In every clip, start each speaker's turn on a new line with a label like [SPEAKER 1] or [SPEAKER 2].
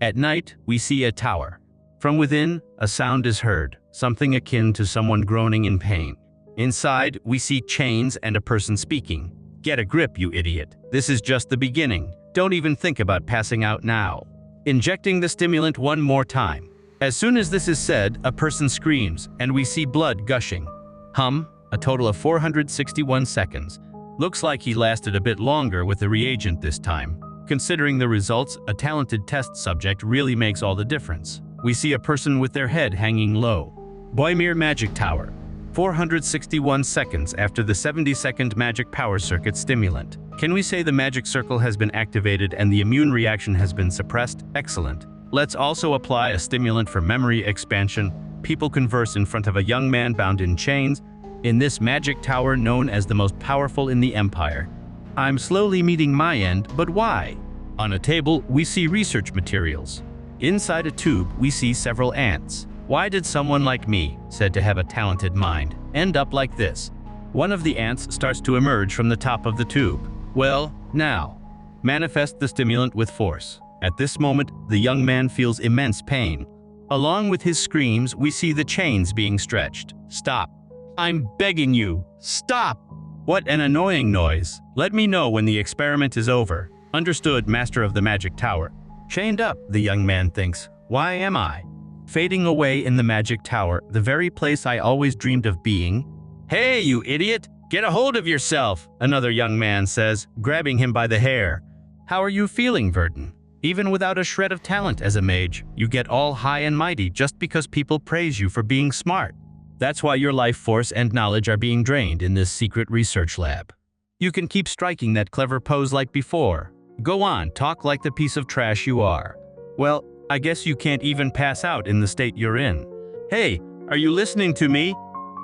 [SPEAKER 1] At night, we see a tower. From within, a sound is heard, something akin to someone groaning in pain. Inside, we see chains and a person speaking. Get a grip, you idiot. This is just the beginning. Don't even think about passing out now. Injecting the stimulant one more time. As soon as this is said, a person screams, and we see blood gushing. A total of 461 seconds. Looks like he lasted a bit longer with the reagent this time. Considering the results, a talented test subject really makes all the difference. We see a person with their head hanging low. Boimir Magic Tower. 461 seconds after the 70-second magic power circuit stimulant. Can we say the magic circle has been activated and the immune reaction has been suppressed? Excellent. Let's also apply a stimulant for memory expansion. People converse in front of a young man bound in chains in this magic tower known as the most powerful in the empire. I'm slowly meeting my end, but why? On a table, we see research materials. Inside a tube, we see several ants. Why did someone like me, said to have a talented mind, end up like this? One of the ants starts to emerge from the top of the tube. Well, now, manifest the stimulant with force. At this moment, the young man feels immense pain. Along with his screams, we see the chains being stretched. Stop. I'm begging you. Stop. What an annoying noise. Let me know when the experiment is over. Understood, Master of the Magic Tower. Chained up, the young man thinks. Why am I? Fading away in the magic tower, the very place I always dreamed of being. Hey, you idiot! Get a hold of yourself, another young man says, grabbing him by the hair. How are you feeling, Verdun? Even without a shred of talent as a mage, you get all high and mighty just because people praise you for being smart. That's why your life force and knowledge are being drained in this secret research lab. You can keep striking that clever pose like before. Go on, talk like the piece of trash you are. Well, I guess you can't even pass out in the state you're in. Hey, are you listening to me?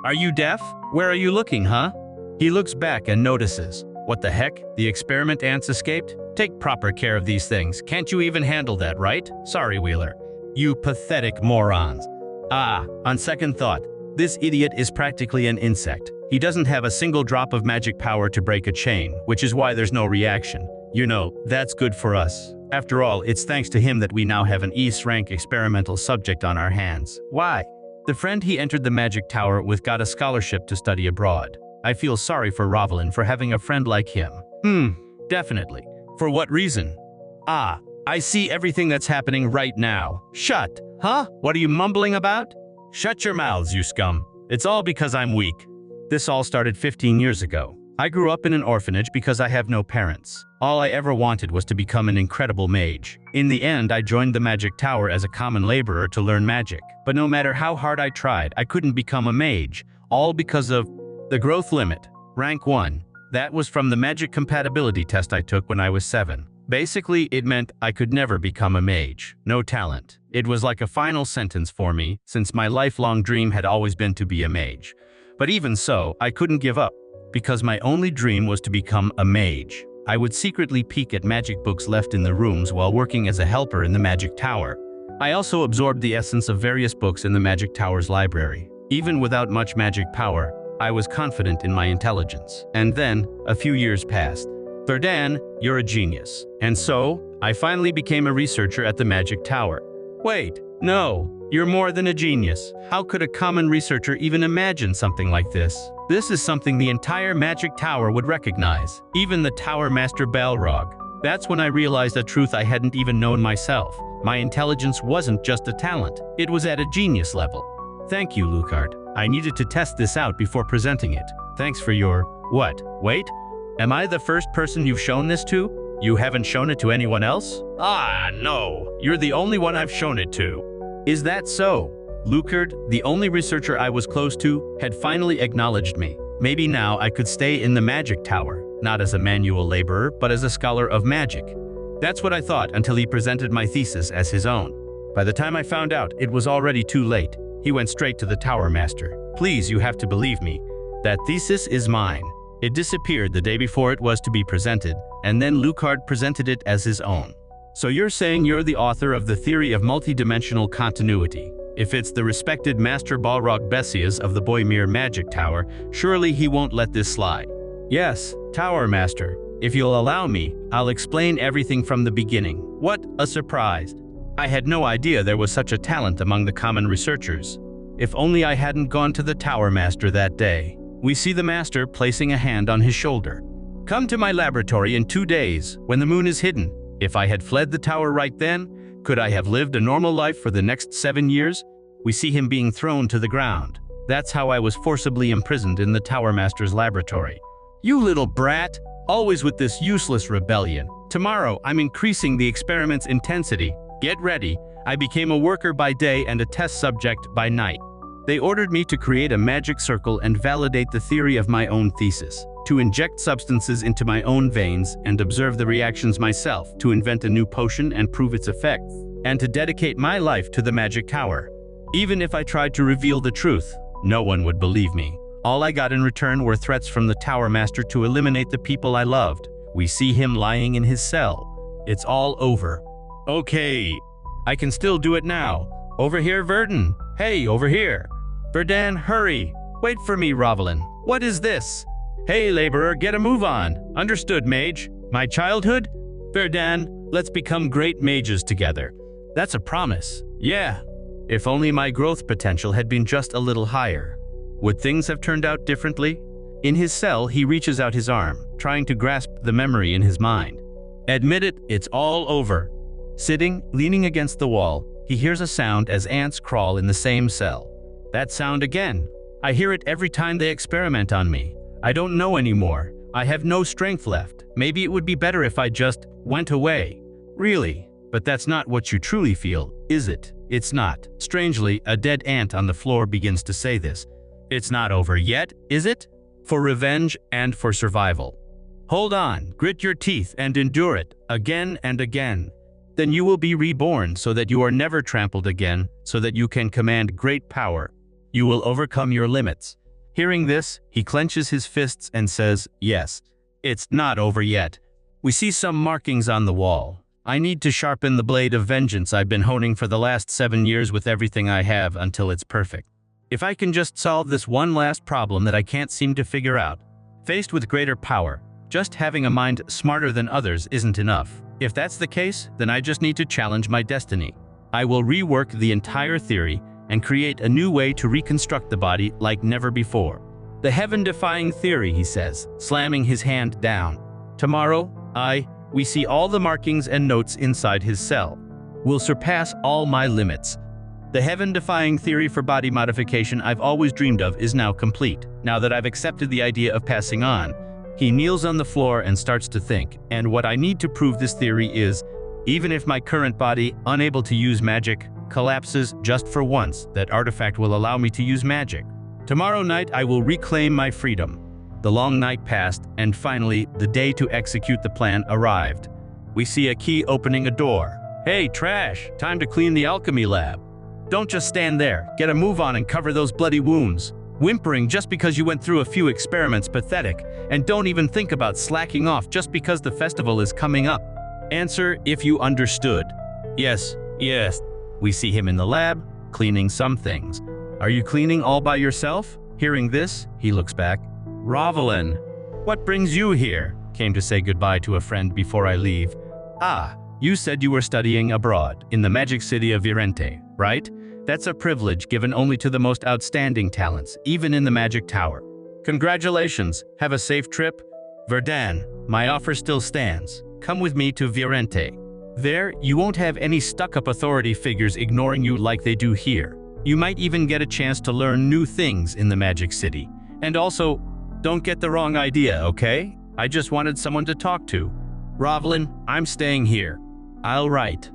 [SPEAKER 1] Are you deaf? Where are you looking, huh? He looks back and notices. What the heck? The experiment ants escaped? Take proper care of these things. Can't you even handle that, right? Sorry, Wheeler. You pathetic morons. On second thought, this idiot is practically an insect. He doesn't have a single drop of magic power to break a chain, which is why there's no reaction. You know, that's good for us. After all, it's thanks to him that we now have an East-rank experimental subject on our hands. Why? The friend he entered the magic tower with got a scholarship to study abroad. I feel sorry for Rovelin for having a friend like him. Definitely. For what reason? I see everything that's happening right now. Shut. Huh? What are you mumbling about? Shut your mouths, you scum. It's all because I'm weak. This all started 15 years ago. I grew up in an orphanage because I have no parents. All I ever wanted was to become an incredible mage. In the end, I joined the magic tower as a common laborer to learn magic. But no matter how hard I tried, I couldn't become a mage. All because of the growth limit. Rank 1. That was from the magic compatibility test I took when I was 7. Basically, it meant I could never become a mage. No talent. It was like a final sentence for me, since my lifelong dream had always been to be a mage. But even so, I couldn't give up, because my only dream was to become a mage. I would secretly peek at magic books left in the rooms while working as a helper in the magic tower. I also absorbed the essence of various books in the magic tower's library. Even without much magic power, I was confident in my intelligence. And then, a few years passed. Verdun, you're a genius. And so, I finally became a researcher at the magic tower. Wait, no, you're more than a genius. How could a common researcher even imagine something like this? This is something the entire magic tower would recognize, even the tower master Balrog. That's when I realized a truth I hadn't even known myself. My intelligence wasn't just a talent, it was at a genius level. Thank you, Lucard. I needed to test this out before presenting it. Thanks for your… What? Wait? Am I the first person you've shown this to? You haven't shown it to anyone else? No. You're the only one I've shown it to. Is that so? Lucard, the only researcher I was close to, had finally acknowledged me. Maybe now I could stay in the magic tower, not as a manual laborer, but as a scholar of magic. That's what I thought until he presented my thesis as his own. By the time I found out, it was already too late. He went straight to the tower master. Please, you have to believe me. That thesis is mine. It disappeared the day before it was to be presented, and then Lucard presented it as his own. So you're saying you're the author of the theory of multidimensional continuity. If it's the respected Master Balrog Bessias of the Boimir Magic Tower, surely he won't let this slide. Yes, Tower Master. If you'll allow me, I'll explain everything from the beginning. What a surprise. I had no idea there was such a talent among the common researchers. If only I hadn't gone to the Tower Master that day. We see the Master placing a hand on his shoulder. Come to my laboratory in 2 days, when the moon is hidden. If I had fled the tower right then, could I have lived a normal life for the next 7 years? We see him being thrown to the ground. That's how I was forcibly imprisoned in the Tower Master's laboratory. You little brat! Always with this useless rebellion. Tomorrow, I'm increasing the experiment's intensity. Get ready. I became a worker by day and a test subject by night. They ordered me to create a magic circle and validate the theory of my own thesis, to inject substances into my own veins and observe the reactions myself, to invent a new potion and prove its effects, and to dedicate my life to the magic tower. Even if I tried to reveal the truth, no one would believe me. All I got in return were threats from the Tower Master to eliminate the people I loved. We see him lying in his cell. It's all over. Okay, I can still do it now. Over here, Verdun. Hey, over here. Verdun, hurry. Wait for me, Rovalin. What is this? Hey, laborer, get a move on. Understood, mage. My childhood? Verdun, let's become great mages together. That's a promise. Yeah. If only my growth potential had been just a little higher. Would things have turned out differently? In his cell, he reaches out his arm, trying to grasp the memory in his mind. Admit it, it's all over. Sitting, leaning against the wall, he hears a sound as ants crawl in the same cell. That sound again. I hear it every time they experiment on me. I don't know anymore. I have no strength left. Maybe it would be better if I just went away. Really? But that's not what you truly feel, is it? It's not. Strangely, a dead ant on the floor begins to say this. It's not over yet, is it? For revenge and for survival. Hold on, grit your teeth and endure it, again and again. Then you will be reborn so that you are never trampled again, so that you can command great power. You will overcome your limits. Hearing this, he clenches his fists and says, yes, it's not over yet. We see some markings on the wall. I need to sharpen the blade of vengeance I've been honing for the last 7 years with everything I have until it's perfect. If I can just solve this one last problem that I can't seem to figure out. Faced with greater power, just having a mind smarter than others isn't enough. If that's the case, then I just need to challenge my destiny. I will rework the entire theory and create a new way to reconstruct the body like never before. The heaven-defying theory, he says, slamming his hand down. Tomorrow, we see all the markings and notes inside his cell. Will surpass all my limits. The heaven-defying theory for body modification I've always dreamed of is now complete. Now that I've accepted the idea of passing on, he kneels on the floor and starts to think, and what I need to prove this theory is, even if my current body, unable to use magic, collapses just for once, that artifact will allow me to use magic. Tomorrow night I will reclaim my freedom. The long night passed, and finally, the day to execute the plan arrived. We see a key opening a door. Hey, trash! Time to clean the alchemy lab. Don't just stand there. Get a move on and cover those bloody wounds. Whimpering just because you went through a few experiments pathetic, and don't even think about slacking off just because the festival is coming up. Answer if you understood. Yes. We see him in the lab, cleaning some things. Are you cleaning all by yourself? Hearing this, he looks back. Rovalin, what brings you here? Came to say goodbye to a friend before I leave. Ah, you said you were studying abroad, in the magic city of Virente, right? That's a privilege given only to the most outstanding talents, even in the magic tower. Congratulations, have a safe trip. Verdun, my offer still stands. Come with me to Virente. There, you won't have any stuck-up authority figures ignoring you like they do here. You might even get a chance to learn new things in the magic city. And also, don't get the wrong idea, okay? I just wanted someone to talk to. Rovalin, I'm staying here. I'll write.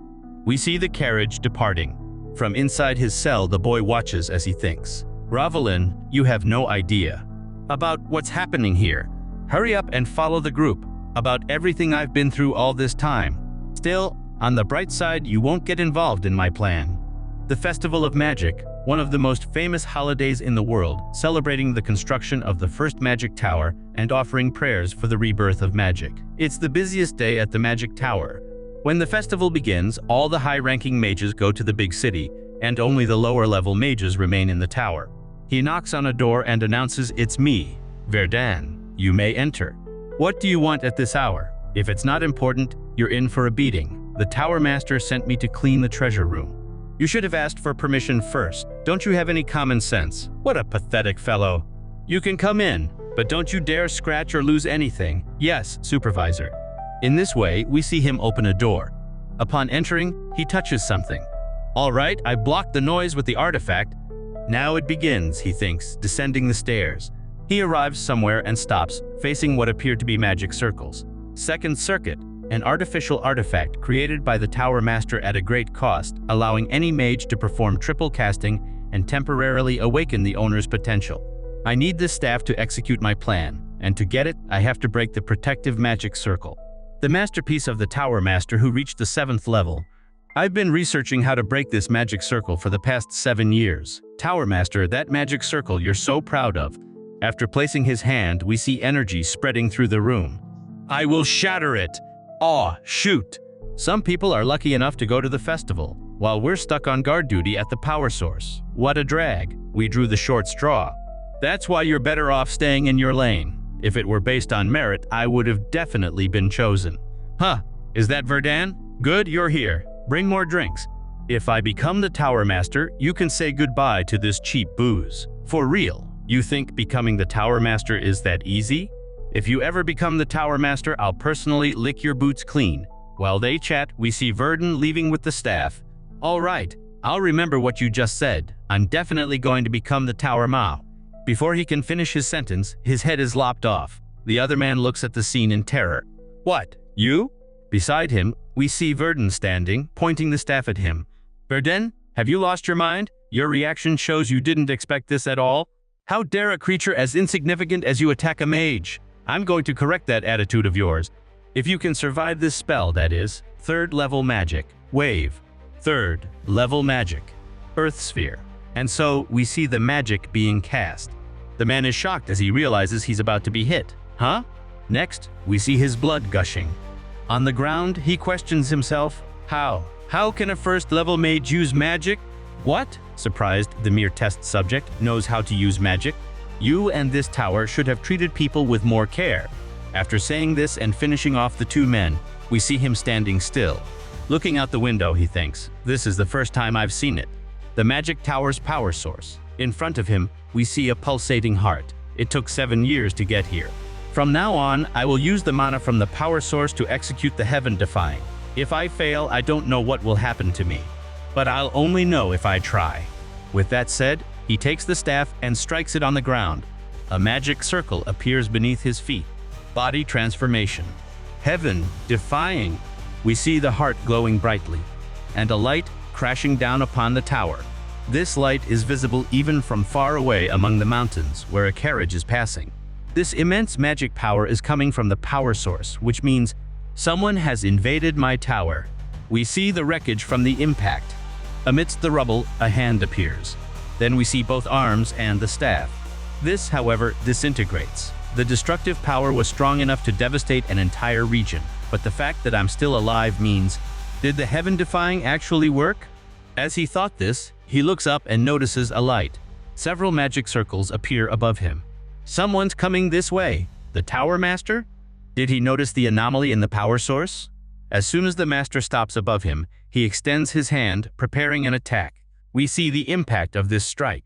[SPEAKER 1] We see the carriage departing. From inside his cell, the boy watches as he thinks. Rovalin, you have no idea about what's happening here. Hurry up and follow the group. About everything I've been through all this time. Still, on the bright side, you won't get involved in my plan. The Festival of Magic, one of the most famous holidays in the world, celebrating the construction of the first magic tower and offering prayers for the rebirth of magic. It's the busiest day at the magic tower. When the festival begins, all the high-ranking mages go to the big city, and only the lower-level mages remain in the tower. He knocks on a door and announces, "It's me, Verdun. You may enter." What do you want at this hour? If it's not important, you're in for a beating. The Tower Master sent me to clean the treasure room. You should have asked for permission first. Don't you have any common sense? What a pathetic fellow. You can come in, but don't you dare scratch or lose anything. Yes, Supervisor. In this way, we see him open a door. Upon entering, he touches something. All right, I blocked the noise with the artifact. Now it begins, he thinks, descending the stairs. He arrives somewhere and stops, facing what appear to be magic circles. Second Circuit, an artificial artifact created by the Tower Master at a great cost, allowing any mage to perform triple casting and temporarily awaken the owner's potential. I need this staff to execute my plan, and to get it, I have to break the protective magic circle. The masterpiece of the Tower Master who reached the 7th level. I've been researching how to break this magic circle for the past 7 years. Tower Master, that magic circle you're so proud of. After placing his hand, we see energy spreading through the room. I will shatter it! Aw, shoot! Some people are lucky enough to go to the festival, while we're stuck on guard duty at the power source. What a drag. We drew the short straw. That's why you're better off staying in your lane. If it were based on merit, I would have definitely been chosen. Huh, is that Verdan? Good, you're here. Bring more drinks. If I become the Tower Master, you can say goodbye to this cheap booze. For real, you think becoming the Tower Master is that easy? If you ever become the Tower Master, I'll personally lick your boots clean. While they chat, we see Verdun leaving with the staff. All right, I'll remember what you just said. I'm definitely going to become the Tower Mao. Before he can finish his sentence, his head is lopped off. The other man looks at the scene in terror. What, you? Beside him, we see Verdun standing, pointing the staff at him. Verdun, have you lost your mind? Your reaction shows you didn't expect this at all. How dare a creature as insignificant as you attack a mage? I'm going to correct that attitude of yours. If you can survive this spell, that is, 3rd level magic, wave, 3rd level magic, earth sphere. And so, we see the magic being cast. The man is shocked as he realizes he's about to be hit. Huh? Next, we see his blood gushing. On the ground, he questions himself. How? How can a 1st level mage use magic? What? Surprised, the mere test subject knows how to use magic. You and this tower should have treated people with more care. After saying this and finishing off the 2 men, we see him standing still. Looking out the window, he thinks, this is the first time I've seen it. The magic tower's power source. In front of him, we see a pulsating heart. It took 7 years to get here. From now on, I will use the mana from the power source to execute the heaven-defying. If I fail, I don't know what will happen to me. But I'll only know if I try. With that said, he takes the staff and strikes it on the ground. A magic circle appears beneath his feet. Body transformation. Heaven-defying. We see the heart glowing brightly, and a light crashing down upon the tower. This light is visible even from far away among the mountains where a carriage is passing. This immense magic power is coming from the power source, which means someone has invaded my tower. We see the wreckage from the impact. Amidst the rubble, a hand appears. Then we see both arms and the staff. This, however, disintegrates. The destructive power was strong enough to devastate an entire region, but the fact that I'm still alive means, did the heaven-defying actually work? As he thought this, he looks up and notices a light. Several magic circles appear above him. Someone's coming this way. The Tower Master? Did he notice the anomaly in the power source? As soon as the Master stops above him, he extends his hand, preparing an attack. We see the impact of this strike.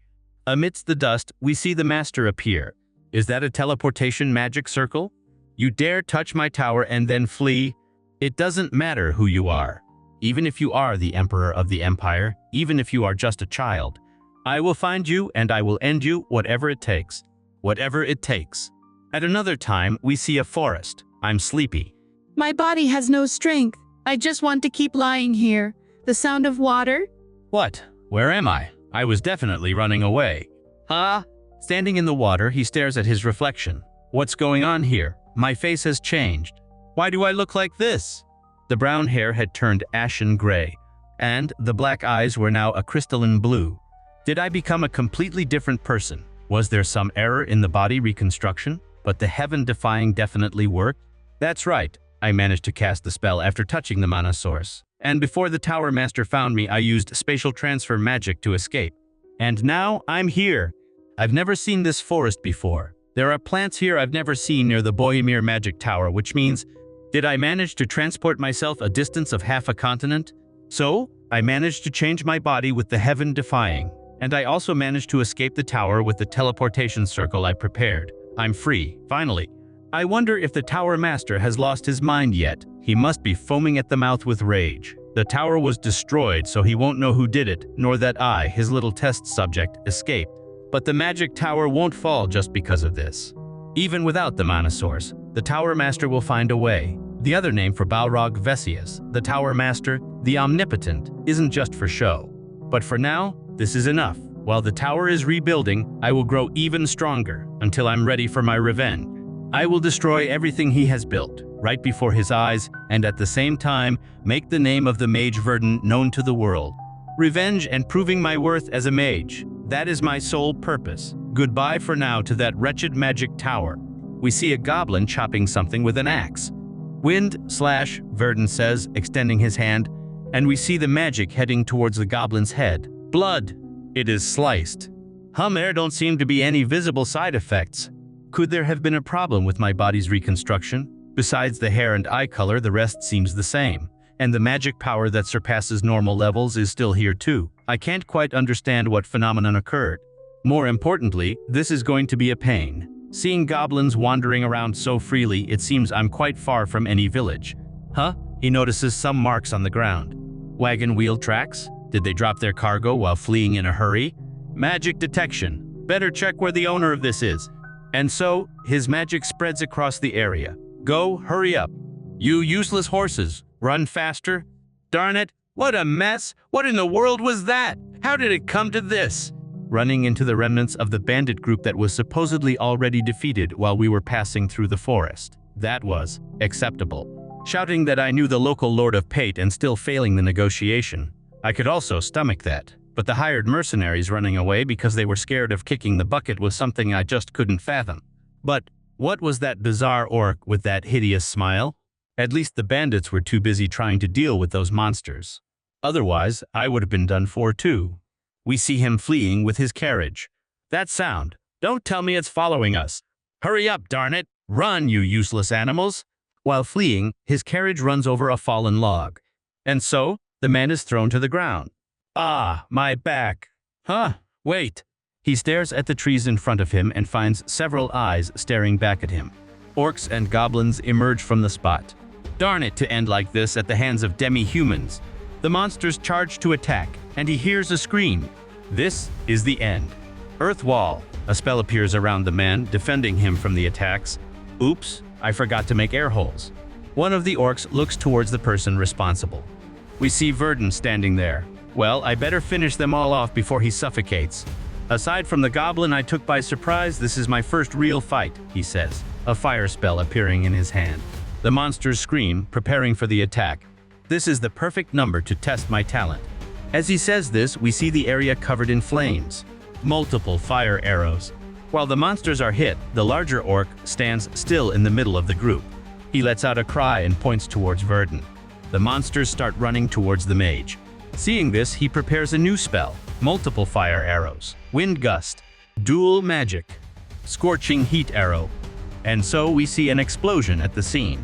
[SPEAKER 1] Amidst the dust, we see the Master appear. Is that a teleportation magic circle? You dare touch my tower and then flee? It doesn't matter who you are. Even if you are the Emperor of the Empire, even if you are just a child, I will find you and I will end you, whatever it takes. Whatever it takes. At another time, we see a forest. I'm sleepy.
[SPEAKER 2] My body has no strength. I just want to keep lying here. The sound of water?
[SPEAKER 1] What? Where am I? I was definitely running away. Huh? Standing in the water, he stares at his reflection. What's going on here? My face has changed. Why do I look like this? The brown hair had turned ashen gray, and the black eyes were now a crystalline blue. Did I become a completely different person? Was there some error in the body reconstruction? But the heaven-defying definitely worked? That's right. I managed to cast the spell after touching the mana source. And before the Tower Master found me, I used spatial transfer magic to escape. And now, I'm here. I've never seen this forest before. There are plants here I've never seen near the Bohemir Magic Tower, which means Did I manage to transport myself a distance of half a continent? So, I managed to change my body with the heaven defying. And I also managed to escape the tower with the teleportation circle I prepared. I'm free, finally. I wonder if the tower master has lost his mind yet. He must be foaming at the mouth with rage. The tower was destroyed, so he won't know who did it, nor that I, his little test subject, escaped. But the magic tower won't fall just because of this. Even without the mana source, the tower master will find a way. The other name for Balrog Vesius, the tower master, the omnipotent, isn't just for show. But for now, this is enough. While the tower is rebuilding, I will grow even stronger until I'm ready for my revenge. I will destroy everything he has built, right before his eyes, and at the same time, make the name of the mage Verdun known to the world. Revenge and proving my worth as a mage. That is my sole purpose. Goodbye for now to that wretched magic tower. We see a goblin chopping something with an axe. Verdun says, extending his hand, and we see the magic heading towards the goblin's head. Blood. It is sliced. There don't seem to be any visible side effects. Could there have been a problem with my body's reconstruction? Besides the hair and eye color, the rest seems the same. And the magic power that surpasses normal levels is still here too. I can't quite understand what phenomenon occurred. More importantly, this is going to be a pain. Seeing goblins wandering around so freely, it seems I'm quite far from any village. He notices some marks on the ground. Wagon wheel tracks? Did they drop their cargo while fleeing in a hurry? Magic detection. Better check where the owner of this is. And so, his magic spreads across the area. Go, hurry up. You useless horses, run faster. Darn it, what a mess! What in the world was that? How did it come to this? Running into the remnants of the bandit group that was supposedly already defeated while we were passing through the forest. That was acceptable. Shouting that I knew the local Lord of Pate and still failing the negotiation. I could also stomach that. But the hired mercenaries running away because they were scared of kicking the bucket was something I just couldn't fathom. But what was that bizarre orc with that hideous smile? At least the bandits were too busy trying to deal with those monsters. Otherwise, I would have been done for too. We see him fleeing with his carriage. That sound. Don't tell me it's following us. Hurry up, darn it! Run, you useless animals! While fleeing, his carriage runs over a fallen log. And so, the man is thrown to the ground. Ah, my back. Wait. He stares at the trees in front of him and finds several eyes staring back at him. Orcs and goblins emerge from the spot. Darn it to end like this at the hands of demi-humans. The monsters charge to attack, and he hears a scream. This is the end. Earth Wall. A spell appears around the man, defending him from the attacks. Oops, I forgot to make air holes. One of the orcs looks towards the person responsible. We see Verdun standing there. Well, I better finish them all off before he suffocates. Aside from the goblin I took by surprise, this is my first real fight, he says, a fire spell appearing in his hand. The monsters scream, preparing for the attack. This is the perfect number to test my talent. As he says this, we see the area covered in flames. Multiple fire arrows. While the monsters are hit, the larger orc stands still in the middle of the group. He lets out a cry and points towards Verdun. The monsters start running towards the mage. Seeing this, he prepares a new spell. Multiple fire arrows, wind gust, dual magic, scorching heat arrow. And so we see an explosion at the scene.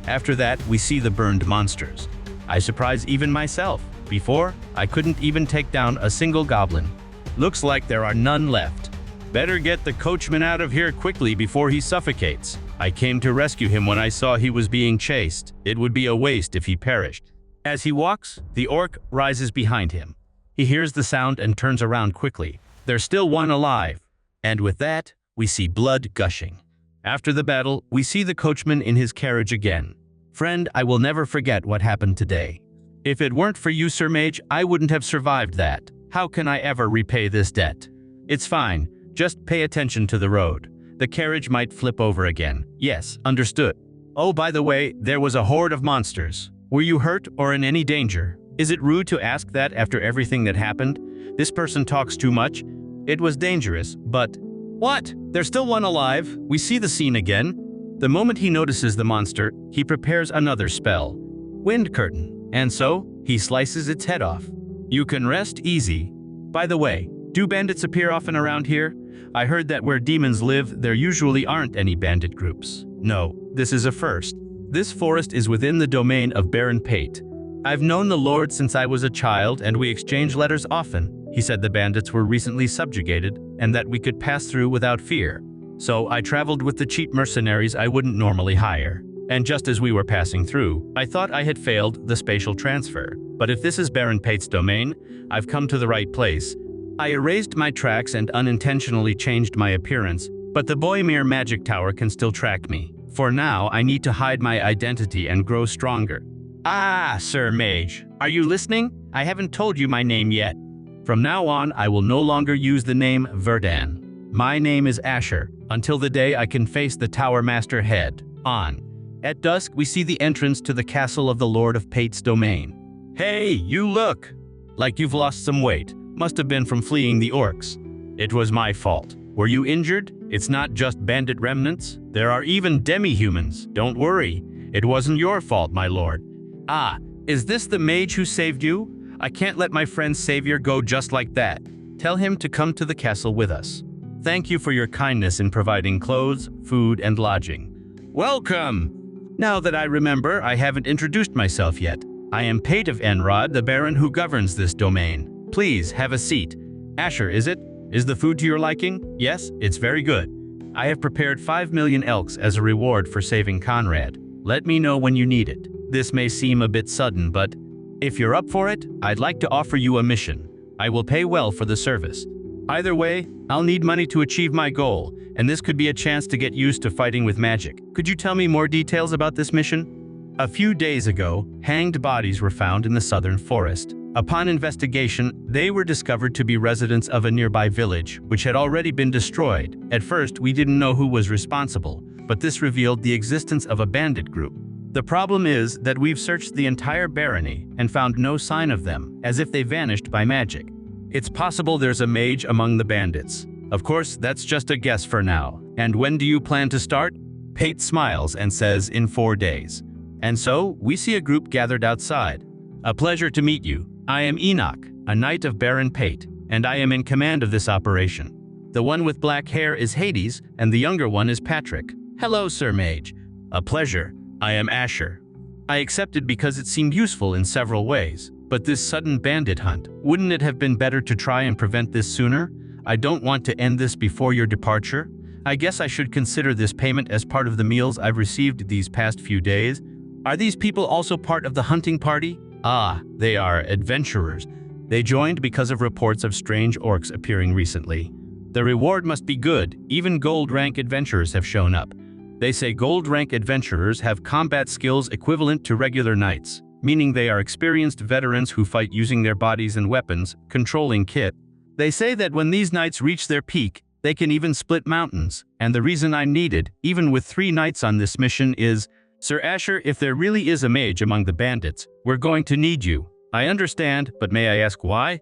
[SPEAKER 1] After that, we see the burned monsters. I surprise even myself. Before, I couldn't even take down a single goblin. Looks like there are none left. Better get the coachman out of here quickly before he suffocates. I came to rescue him when I saw he was being chased. It would be a waste if he perished. As he walks, the orc rises behind him. He hears the sound and turns around quickly. There's still one alive. And with that, we see blood gushing. After the battle, we see the coachman in his carriage again. Friend, I will never forget what happened today. If it weren't for you, Sir Mage, I wouldn't have survived that. How can I ever repay this debt? It's fine. Just pay attention to the road. The carriage might flip over again. Yes, understood. Oh, by the way, there was a horde of monsters. Were you hurt or in any danger? Is it rude to ask that after everything that happened? This person talks too much. It was dangerous, but... What? There's still one alive. We see the scene again. The moment he notices the monster, he prepares another spell. Wind curtain. And so, he slices its head off. You can rest easy. By the way, do bandits appear often around here? I heard that where demons live, there usually aren't any bandit groups. No, this is a first. This forest is within the domain of Baron Pate. I've known the Lord since I was a child and we exchange letters often. He said the bandits were recently subjugated and that we could pass through without fear. So I traveled with the cheap mercenaries I wouldn't normally hire. And just as we were passing through, I thought I had failed the spatial transfer. But if this is Baron Pate's domain, I've come to the right place. I erased my tracks and unintentionally changed my appearance, but the Boymere magic tower can still track me. For now, I need to hide my identity and grow stronger. Ah, Sir Mage, are you listening? I haven't told you my name yet. From now on, I will no longer use the name Verdan. My name is Asher, until the day I can face the Tower Master head on. At dusk, we see the entrance to the castle of the Lord of Pate's domain. Hey, you look! Like you've lost some weight. Must have been from fleeing the orcs. It was my fault. Were you injured? It's not just bandit remnants. There are even demi-humans. Don't worry. It wasn't your fault, my lord. Ah, is this the mage who saved you? I can't let my friend's savior go just like that. Tell him to come to the castle with us. Thank you for your kindness in providing clothes, food, and lodging. Welcome! Now that I remember, I haven't introduced myself yet. I am Pate of Enrod, the Baron who governs this domain. Please, have a seat. Asher, is it? Is the food to your liking? Yes, it's very good. I have prepared 5 million elks as a reward for saving Conrad. Let me know when you need it. This may seem a bit sudden, but if you're up for it, I'd like to offer you a mission. I will pay well for the service. Either way, I'll need money to achieve my goal, and this could be a chance to get used to fighting with magic. Could you tell me more details about this mission? A few days ago, hanged bodies were found in the southern forest. Upon investigation, they were discovered to be residents of a nearby village, which had already been destroyed. At first, we didn't know who was responsible, but this revealed the existence of a bandit group. The problem is that we've searched the entire barony and found no sign of them, as if they vanished by magic. It's possible there's a mage among the bandits. Of course, that's just a guess for now. And when do you plan to start? Pate smiles and says, in 4 days. And so, we see a group gathered outside. A pleasure to meet you. I am Enoch, a knight of Baron Pate, and I am in command of this operation. The one with black hair is Hades, and the younger one is Patrick. Hello, Sir Mage. A pleasure. I am Asher. I accepted because it seemed useful in several ways. But this sudden bandit hunt, wouldn't it have been better to try and prevent this sooner? I don't want to end this before your departure. I guess I should consider this payment as part of the meals I've received these past few days. Are these people also part of the hunting party? Ah, they are adventurers. They joined because of reports of strange orcs appearing recently. The reward must be good. Even gold rank adventurers have shown up. They say gold rank adventurers have combat skills equivalent to regular knights, meaning they are experienced veterans who fight using their bodies and weapons, controlling kit. They say that when these knights reach their peak, they can even split mountains. And the reason I'm needed, even with 3 knights on this mission, is, Sir Asher, if there really is a mage among the bandits, we're going to need you. I understand, but may I ask why?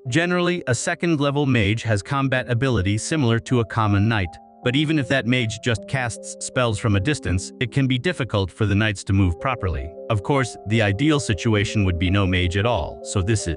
[SPEAKER 1] Generally, a second-level mage has combat ability similar to a common knight. But even if that mage just casts spells from a distance, it can be difficult for the knights to move properly. Of course, the ideal situation would be no mage at all, so this is…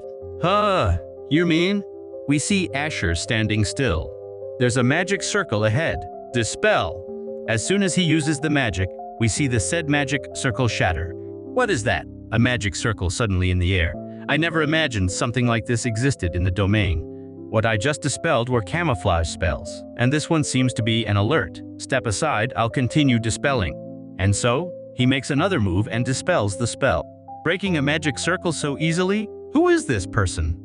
[SPEAKER 1] You mean? We see Asher standing still. There's a magic circle ahead. Dispel. As soon as he uses the magic, we see the said magic circle shatter. What is that? A magic circle suddenly in the air. I never imagined something like this existed in the domain. What I just dispelled were camouflage spells, and this one seems to be an alert. Step aside, I'll continue dispelling. And so, he makes another move and dispels the spell. Breaking a magic circle so easily? Who is this person?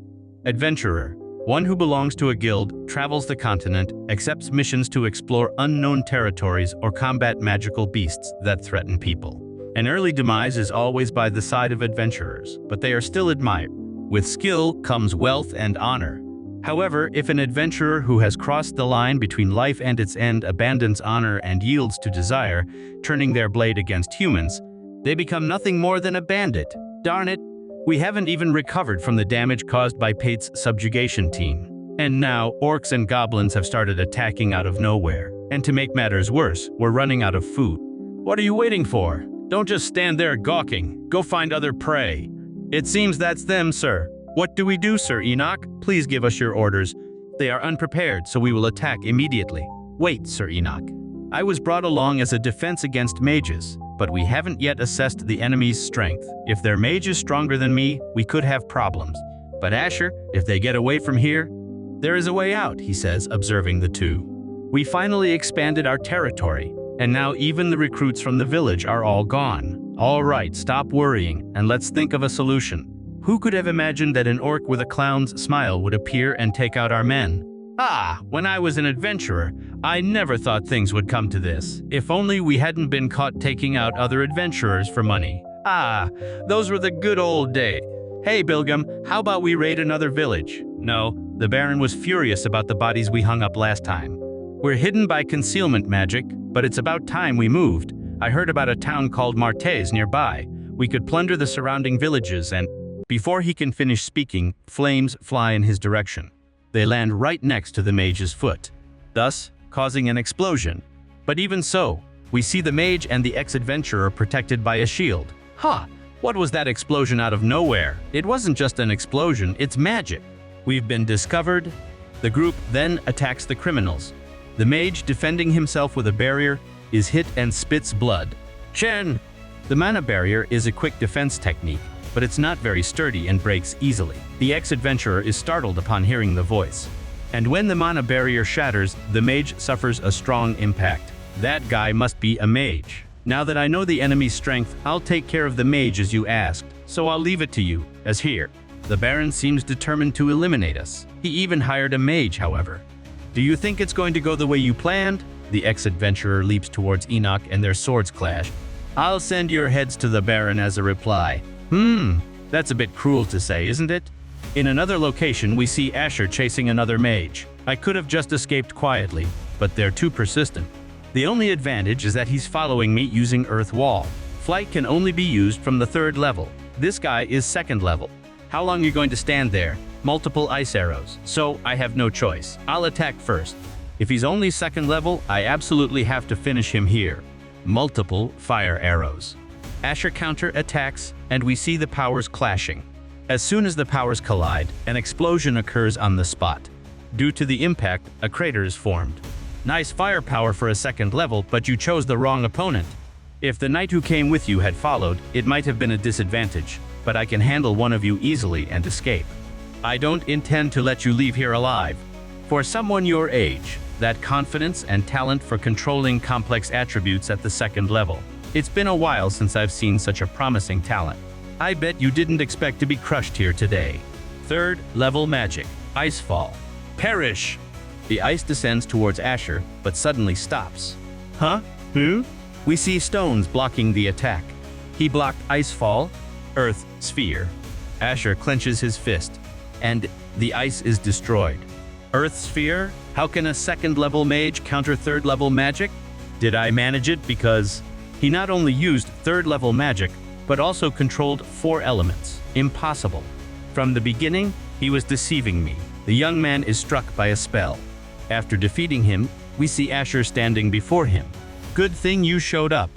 [SPEAKER 1] Adventurer. One who belongs to a guild, travels the continent, accepts missions to explore unknown territories or combat magical beasts that threaten people. An early demise is always by the side of adventurers, but they are still admired. With skill comes wealth and honor. However, if an adventurer who has crossed the line between life and its end abandons honor and yields to desire, turning their blade against humans, they become nothing more than a bandit. Darn it! We haven't even recovered from the damage caused by Pate's subjugation team. And now, orcs and goblins have started attacking out of nowhere. And to make matters worse, we're running out of food. What are you waiting for? Don't just stand there gawking. Go find other prey. It seems that's them, sir. What do we do, Sir Enoch? Please give us your orders. They are unprepared, so we will attack immediately. Wait, Sir Enoch. I was brought along as a defense against mages. but we haven't yet assessed the enemy's strength. If their mage is stronger than me, we could have problems. But Asher, if they get away from here, there is a way out, he says, observing the two. We finally expanded our territory, and now even the recruits from the village are all gone. All right, stop worrying, and let's think of a solution. Who could have imagined that an orc with a clown's smile would appear and take out our men? Ah, when I was an adventurer, I never thought things would come to this. If only we hadn't been caught taking out other adventurers for money. Ah, those were the good old days. Hey Bilgum, how about we raid another village? No, the Baron was furious about the bodies we hung up last time. We're hidden by concealment magic, but it's about time we moved. I heard about a town called Martes nearby. We could plunder the surrounding villages and... Before he can finish speaking, flames fly in his direction. They land right next to the mage's foot, thus causing an explosion. But even so, we see the mage and the ex-adventurer protected by a shield. Huh, what was that explosion out of nowhere? It wasn't just an explosion, it's magic. We've been discovered. The group then attacks the criminals. The mage, defending himself with a barrier, is hit and spits blood. Shen! The mana barrier is a quick defense technique, but it's not very sturdy and breaks easily. The ex-adventurer is startled upon hearing the voice. And when the mana barrier shatters, the mage suffers a strong impact. That guy must be a mage. Now that I know the enemy's strength, I'll take care of the mage as you asked, so I'll leave it to you, as here. The Baron seems determined to eliminate us. He even hired a mage, however. Do you think it's going to go the way you planned? The ex-adventurer leaps towards Enoch and their swords clash. I'll send your heads to the Baron as a reply. That's a bit cruel to say, isn't it? In another location, we see Asher chasing another mage. I could have just escaped quietly, but they're too persistent. The only advantage is that he's following me using Earth Wall. Flight can only be used from the 3rd level. This guy is 2nd level. How long are you going to stand there? Multiple ice arrows. So I have no choice. I'll attack first. If he's only 2nd level, I absolutely have to finish him here. Multiple fire arrows. Asher counter-attacks, and we see the powers clashing. As soon as the powers collide, an explosion occurs on the spot. Due to the impact, a crater is formed. Nice firepower for a 2nd level, but you chose the wrong opponent. If the knight who came with you had followed, it might have been a disadvantage, but I can handle one of you easily and escape. I don't intend to let you leave here alive. For someone your age, that confidence and talent for controlling complex attributes at the 2nd level. It's been a while since I've seen such a promising talent. I bet you didn't expect to be crushed here today. 3rd level magic. Icefall. Perish! The ice descends towards Asher, but suddenly stops. Huh? Who? We see stones blocking the attack. He blocked Icefall, Earth Sphere. Asher clenches his fist, and the ice is destroyed. Earth Sphere? How can a 2nd level mage counter 3rd level magic? Did I manage it? Because he not only used 3rd level magic, but also controlled 4 elements. Impossible. From the beginning, he was deceiving me. The young man is struck by a spell. After defeating him, we see Asher standing before him. Good thing you showed up.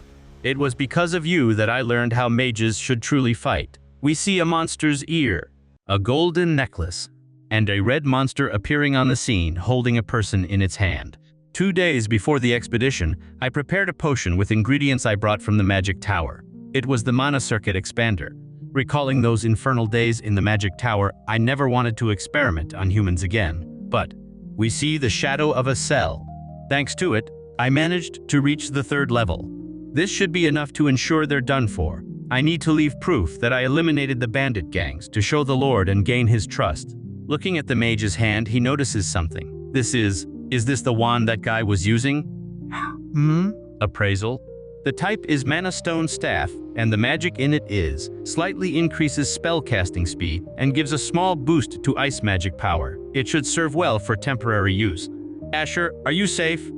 [SPEAKER 1] It was because of you that I learned how mages should truly fight. We see a monster's ear, a golden necklace, and a red monster appearing on the scene holding a person in its hand. 2 days before the expedition, I prepared a potion with ingredients I brought from the magic tower. It was the mana circuit expander. Recalling those infernal days in the magic tower, I never wanted to experiment on humans again. But we see the shadow of a cell. Thanks to it, I managed to reach the 3rd level. This should be enough to ensure they're done for. I need to leave proof that I eliminated the bandit gangs to show the Lord and gain his trust. Looking at the mage's hand, he notices something. Is this the wand that guy was using? Appraisal. The type is Mana Stone Staff, and the magic in it is slightly increases spellcasting speed and gives a small boost to ice magic power. It should serve well for temporary use. Asher, are you safe?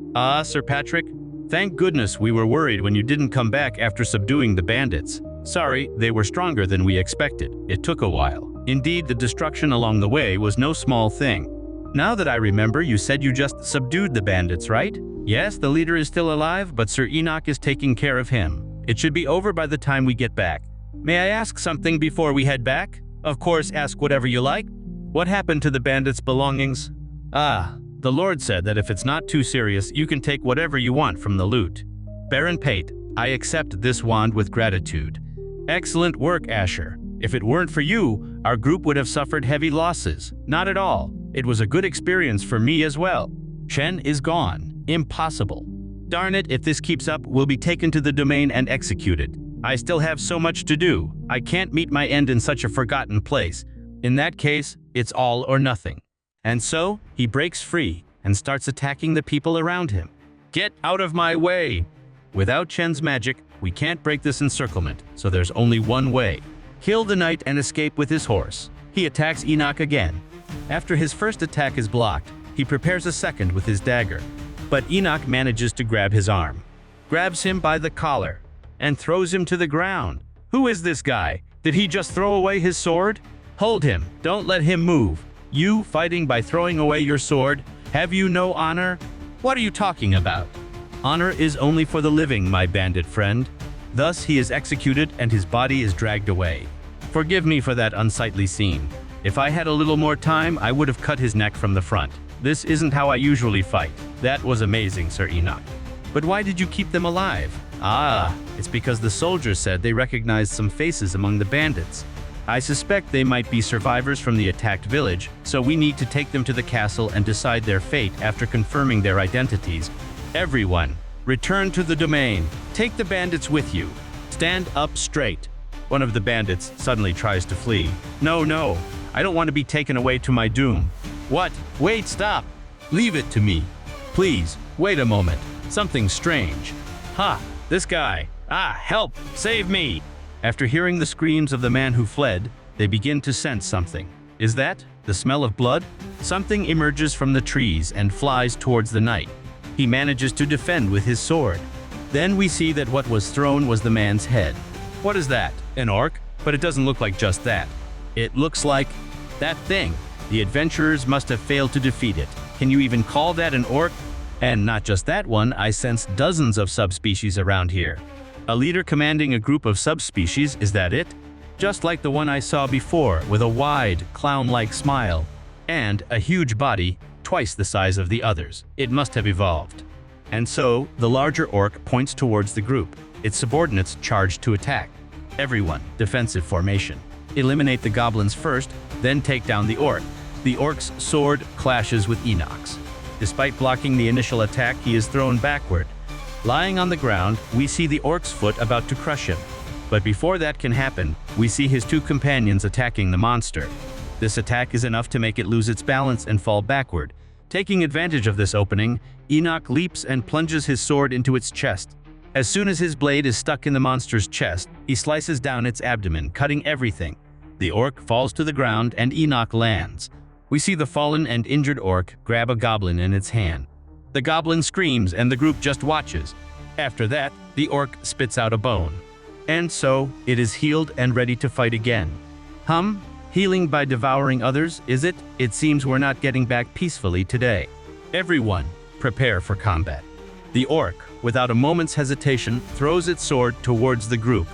[SPEAKER 1] Sir Patrick? Thank goodness we were worried when you didn't come back after subduing the bandits. Sorry, they were stronger than we expected. It took a while. Indeed, the destruction along the way was no small thing. Now that I remember, you said you just subdued the bandits, right? Yes, the leader is still alive, but Sir Enoch is taking care of him. It should be over by the time we get back. May I ask something before we head back? Of course, ask whatever you like. What happened to the bandits' belongings? The Lord said that if it's not too serious, you can take whatever you want from the loot. Baron Pate, I accept this wand with gratitude. Excellent work, Asher. If it weren't for you, our group would have suffered heavy losses. Not at all. It was a good experience for me as well. Chen is gone. Impossible. Darn it, if this keeps up, we'll be taken to the domain and executed. I still have so much to do. I can't meet my end in such a forgotten place. In that case, it's all or nothing. And so, he breaks free and starts attacking the people around him. Get out of my way! Without Chen's magic, we can't break this encirclement, so there's only one way. Kill the knight and escape with his horse. He attacks Enoch again. After his first attack is blocked, he prepares a second with his dagger. But Enoch manages to grab his arm, grabs him by the collar, and throws him to the ground. Who is this guy? Did he just throw away his sword? Hold him. Don't let him move. You fighting by throwing away your sword? Have you no honor? What are you talking about? Honor is only for the living, my bandit friend. Thus he is executed and his body is dragged away. Forgive me for that unsightly scene. If I had a little more time, I would have cut his neck from the front. This isn't how I usually fight. That was amazing, Sir Enoch. But why did you keep them alive? Ah, it's because the soldiers said they recognized some faces among the bandits. I suspect they might be survivors from the attacked village, so we need to take them to the castle and decide their fate after confirming their identities. Everyone, return to the domain. Take the bandits with you. Stand up straight. One of the bandits suddenly tries to flee. No, I don't want to be taken away to my doom. What? Wait, stop! Leave it to me. Please, wait a moment. Something strange. Ha! This guy. Ah, help! Save me! After hearing the screams of the man who fled, they begin to sense something. Is that the smell of blood? Something emerges from the trees and flies towards the knight. He manages to defend with his sword. Then we see that what was thrown was the man's head. What is that? An orc? But it doesn't look like just that. It looks like that thing. The adventurers must have failed to defeat it. Can you even call that an orc? And not just that one, I sense dozens of subspecies around here. A leader commanding a group of subspecies, is that it? Just like the one I saw before, with a wide, clown-like smile. And a huge body, twice the size of the others. It must have evolved. And so, the larger orc points towards the group. Its subordinates charge to attack. Everyone, defensive formation. Eliminate the goblins first, then take down the orc. The orc's sword clashes with Enoch's. Despite blocking the initial attack, he is thrown backward. Lying on the ground, we see the orc's foot about to crush him. But before that can happen, we see his two companions attacking the monster. This attack is enough to make it lose its balance and fall backward. Taking advantage of this opening, Enoch leaps and plunges his sword into its chest. As soon as his blade is stuck in the monster's chest, he slices down its abdomen, cutting everything. The orc falls to the ground and Enoch lands. We see the fallen and injured orc grab a goblin in its hand. The goblin screams and the group just watches. After that, the orc spits out a bone. And so, it is healed and ready to fight again. Healing by devouring others, is it? It seems we're not getting back peacefully today. Everyone, prepare for combat. The orc, without a moment's hesitation, throws its sword towards the group.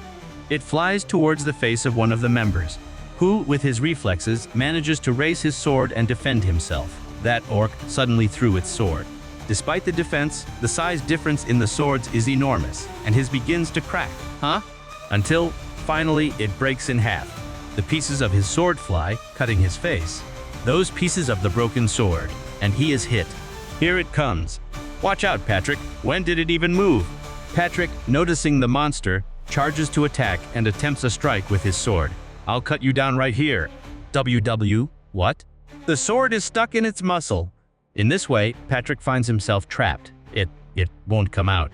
[SPEAKER 1] It flies towards the face of one of the members, who, with his reflexes, manages to raise his sword and defend himself. That orc suddenly threw its sword. Despite the defense, the size difference in the swords is enormous, and his begins to crack. Until, finally, it breaks in half. The pieces of his sword fly, cutting his face. Those pieces of the broken sword, and he is hit. Here it comes. Watch out, Patrick. When did it even move? Patrick, noticing the monster, charges to attack and attempts a strike with his sword. I'll cut you down right here. What? The sword is stuck in its muscle. In this way, Patrick finds himself trapped. It won't come out.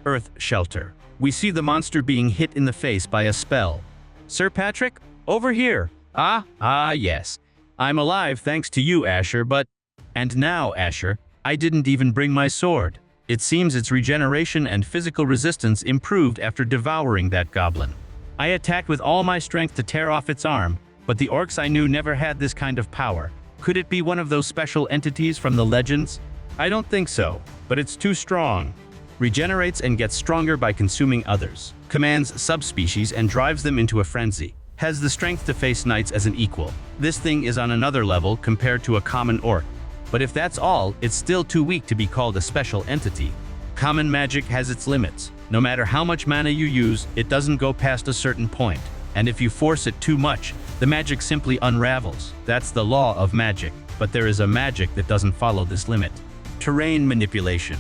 [SPEAKER 1] Earth shelter. We see the monster being hit in the face by a spell. Sir Patrick, over here. Yes. I'm alive thanks to you, Asher, but... And now, Asher, I didn't even bring my sword. It seems its regeneration and physical resistance improved after devouring that goblin. I attacked with all my strength to tear off its arm, but the orcs I knew never had this kind of power. Could it be one of those special entities from the legends? I don't think so, but it's too strong. Regenerates and gets stronger by consuming others. Commands subspecies and drives them into a frenzy. Has the strength to face knights as an equal. This thing is on another level compared to a common orc. But if that's all, it's still too weak to be called a special entity. Common magic has its limits. No matter how much mana you use, it doesn't go past a certain point. And if you force it too much, the magic simply unravels. That's the law of magic. But there is a magic that doesn't follow this limit. Terrain manipulation.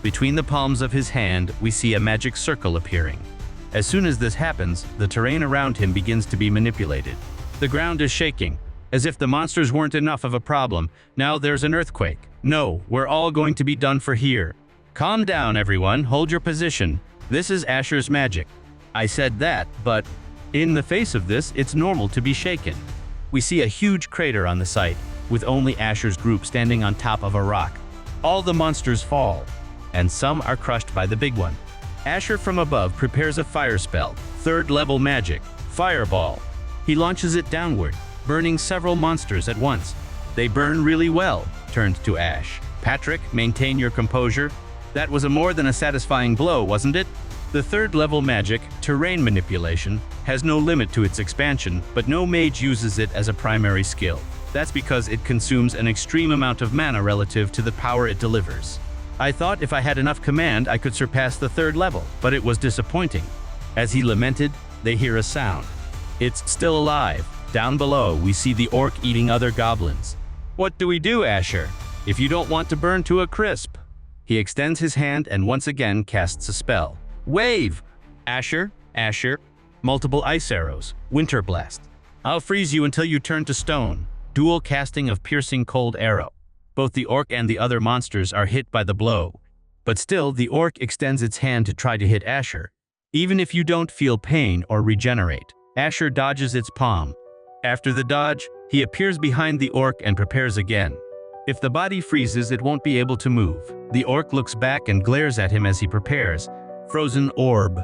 [SPEAKER 1] Between the palms of his hand, we see a magic circle appearing. As soon as this happens, the terrain around him begins to be manipulated. The ground is shaking. As if the monsters weren't enough of a problem, now there's an earthquake. No, we're all going to be done for here. Calm down, everyone. Hold your position. This is Asher's magic. I said that, but in the face of this, it's normal to be shaken. We see a huge crater on the site, with only Asher's group standing on top of a rock. All the monsters fall, and some are crushed by the big one. Asher from above prepares a fire spell, 3rd level magic, Fireball. He launches it downward, burning several monsters at once. They burn really well, turned to ash. Patrick, maintain your composure. That was a more than a satisfying blow, wasn't it? The 3rd level magic, Terrain Manipulation, has no limit to its expansion, but no mage uses it as a primary skill. That's because it consumes an extreme amount of mana relative to the power it delivers. I thought if I had enough command, I could surpass the 3rd level, but it was disappointing. As he lamented, they hear a sound. It's still alive. Down below, we see the orc eating other goblins. What do we do, Asher? If you don't want to burn to a crisp. He extends his hand and once again casts a spell. Wave! Asher, multiple ice arrows, Winter Blast. I'll freeze you until you turn to stone. Dual casting of piercing cold arrow. Both the orc and the other monsters are hit by the blow. But still, the orc extends its hand to try to hit Asher. Even if you don't feel pain or regenerate, Asher dodges its palm. After the dodge, he appears behind the orc and prepares again. If the body freezes, it won't be able to move. The orc looks back and glares at him as he prepares. Frozen orb.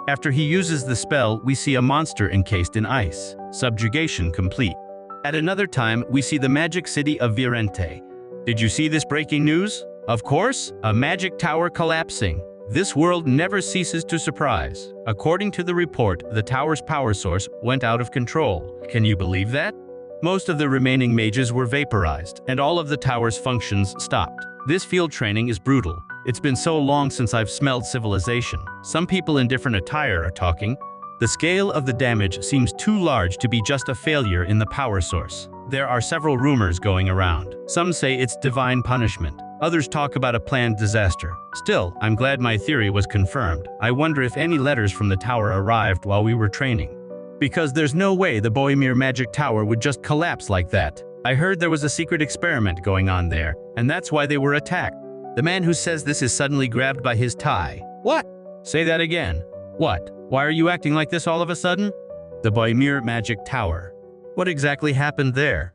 [SPEAKER 1] After he uses the spell, we see a monster encased in ice. Subjugation complete. At another time, we see the magic city of Virente. Did you see this breaking news? Of course, a magic tower collapsing. This world never ceases to surprise. According to the report, the tower's power source went out of control. Can you believe that? Most of the remaining mages were vaporized, and all of the tower's functions stopped. This field training is brutal. It's been so long since I've smelled civilization. Some people in different attire are talking. The scale of the damage seems too large to be just a failure in the power source. There are several rumors going around. Some say it's divine punishment. Others talk about a planned disaster. Still, I'm glad my theory was confirmed. I wonder if any letters from the tower arrived while we were training. Because there's no way the Boimir magic tower would just collapse like that. I heard there was a secret experiment going on there, and that's why they were attacked. The man who says this is suddenly grabbed by his tie. What? Say that again. What? Why are you acting like this all of a sudden? The Boimir magic tower. What exactly happened there?